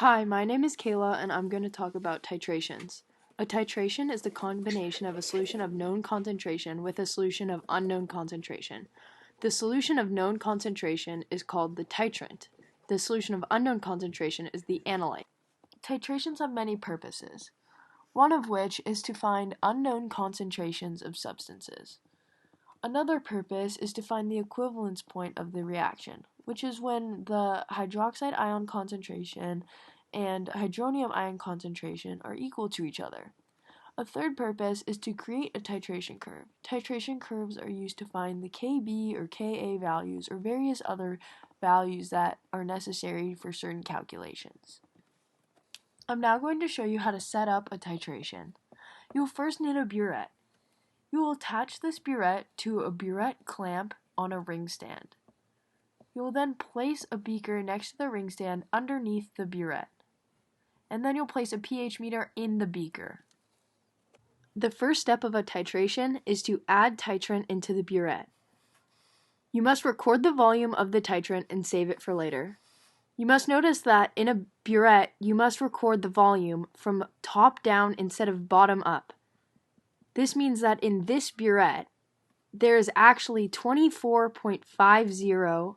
Hi, my name is Kayla and I'm going to talk about titrations. A titration is the combination of a solution of known concentration with a solution of unknown concentration. The solution of known concentration is called the titrant. The solution of unknown concentration is the analyte. Titrations have many purposes, one of which is to find unknown concentrations of substances. Another purpose is to find the equivalence point of the reaction, which is when the hydroxide ion concentration and hydronium ion concentration are equal to each other. A third purpose is to create a titration curve. Titration curves are used to find the Kb or Ka values or various other values that are necessary for certain calculations. I'm now going to show you how to set up a titration. You'll first need a burette. You will attach this burette to a burette clamp on a ring stand. You will then place a beaker next to the ring stand underneath the burette. And then you'll place a pH meter in the beaker. The first step of a titration is to add titrant into the burette. You must record the volume of the titrant and save it for later. You must notice that in a burette, you must record the volume from top down instead of bottom up. This means that in this burette, there is actually 24.50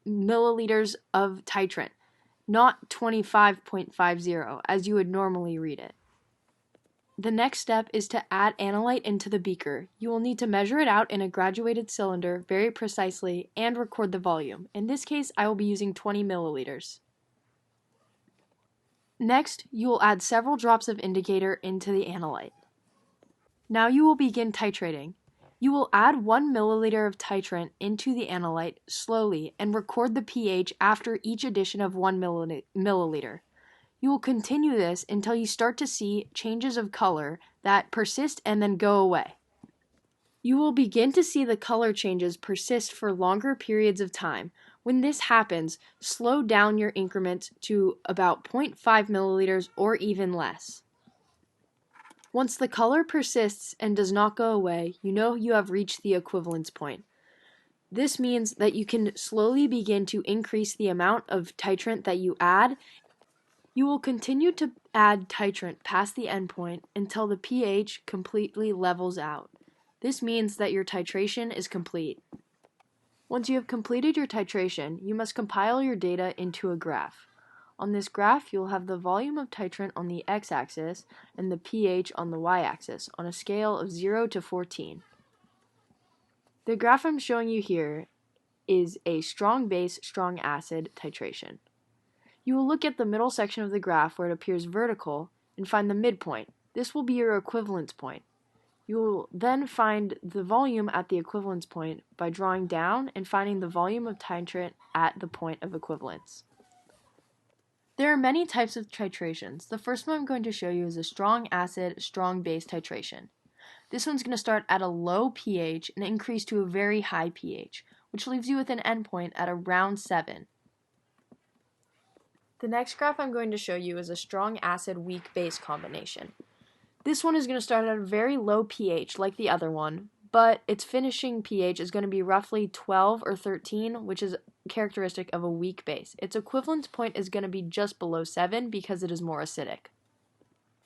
milliliters of titrant, not 25.50 as you would normally read it. The next step is to add analyte into the beaker. You will need to measure it out in a graduated cylinder very precisely and record the volume. In this case, I will be using 20 milliliters. Next, you will add several drops of indicator into the analyte. Now you will begin titrating. You will add 1 milliliter of titrant into the analyte slowly and record the pH after each addition of 1 milliliter. You will continue this until you start to see changes of color that persist and then go away. You will begin to see the color changes persist for longer periods of time. When this happens, slow down your increment to about 0.5 milliliters or even less. Once the color persists and does not go away, you know you have reached the equivalence point. This means that you can slowly begin to increase the amount of titrant that you add. You will continue to add titrant past the endpoint until the pH completely levels out. This means that your titration is complete. Once you have completed your titration, you must compile your data into a graph. On this graph, you'll have the volume of titrant on the x-axis and the pH on the y-axis on a scale of 0 to 14. The graph I'm showing you here is a strong base, strong acid titration. You will look at the middle section of the graph where it appears vertical and find the midpoint. This will be your equivalence point. You will then find the volume at the equivalence point by drawing down and finding the volume of titrant at the point of equivalence. There are many types of titrations. The first one I'm going to show you is a strong acid, strong base titration. This one's going to start at a low pH and increase to a very high pH, which leaves you with an endpoint at around 7. The next graph I'm going to show you is a strong acid, weak base combination. This one is going to start at a very low pH like the other one, but its finishing pH is going to be roughly 12 or 13, which is characteristic of a weak base. Its equivalence point is going to be just below 7 because it is more acidic.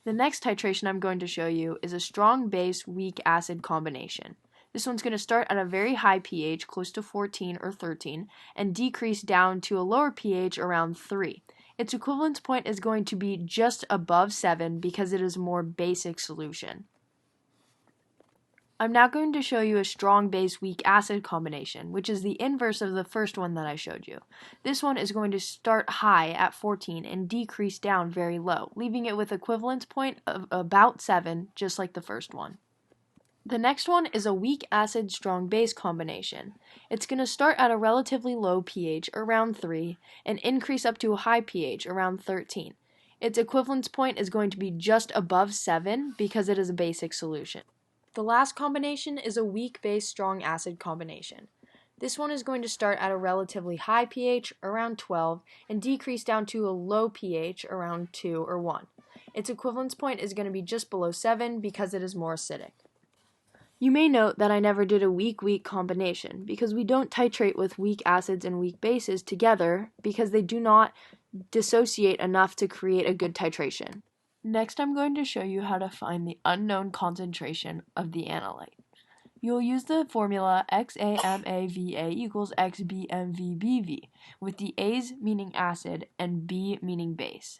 The next titration I'm going to show you is a strong base, weak acid combination. This one's going to start at a very high pH, close to 14 or 13, and decrease down to a lower pH around 3. Its equivalence point is going to be just above 7 because it is a more basic solution. I'm now going to show you a strong base weak acid combination, which is the inverse of the first one that I showed you. This one is going to start high at 14 and decrease down very low, leaving it with equivalence point of about 7, just like the first one. The next one is a weak acid strong base combination. It's going to start at a relatively low pH, around 3, and increase up to a high pH, around 13. Its equivalence point is going to be just above 7 because it is a basic solution. The last combination is a weak base strong acid combination. This one is going to start at a relatively high pH, around 12, and decrease down to a low pH, around 2 or 1. Its equivalence point is going to be just below 7 because it is more acidic. You may note that I never did a weak-weak combination because we don't titrate with weak acids and weak bases together because they do not dissociate enough to create a good titration. Next, I'm going to show you how to find the unknown concentration of the analyte. You'll use the formula XAMAVA equals XBMVBV, with the A's meaning acid and B meaning base.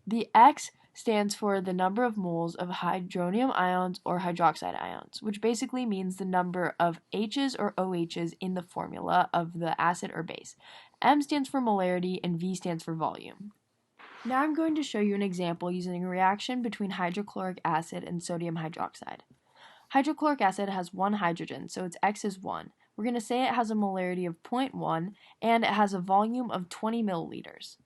The X stands for the number of moles of hydronium ions or hydroxide ions, which basically means the number of H's or OH's in the formula of the acid or base. M stands for molarity and V stands for volume. Now I'm going to show you an example using a reaction between hydrochloric acid and sodium hydroxide. Hydrochloric acid has one hydrogen, so its X is 1. We're going to say it has a molarity of 0.1 and it has a volume of 20 milliliters.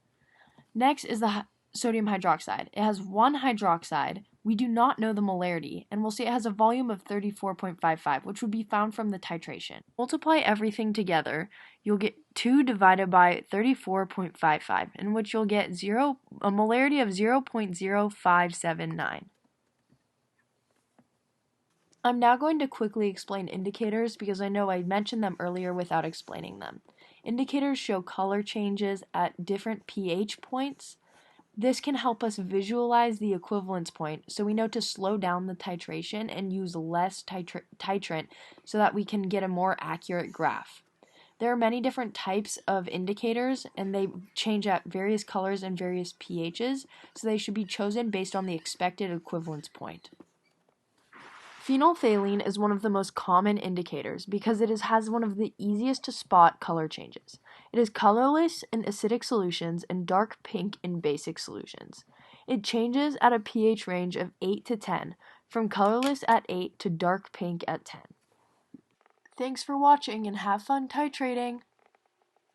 Next is the sodium hydroxide. It has one hydroxide. We do not know the molarity, and we'll say it has a volume of 34.55, which would be found from the titration. Multiply everything together, you'll get 2 divided by 34.55, in which you'll get a molarity of 0.0579. I'm now going to quickly explain indicators because I know I mentioned them earlier without explaining them. Indicators show color changes at different pH points. This can help us visualize the equivalence point, so we know to slow down the titration and use less titrant so that we can get a more accurate graph. There are many different types of indicators, and they change at various colors and various pHs, so they should be chosen based on the expected equivalence point. Phenolphthalein is one of the most common indicators because it has one of the easiest to spot color changes. It is colorless in acidic solutions and dark pink in basic solutions. It changes at a pH range of 8 to 10, from colorless at 8 to dark pink at 10. Thanks for watching and have fun titrating!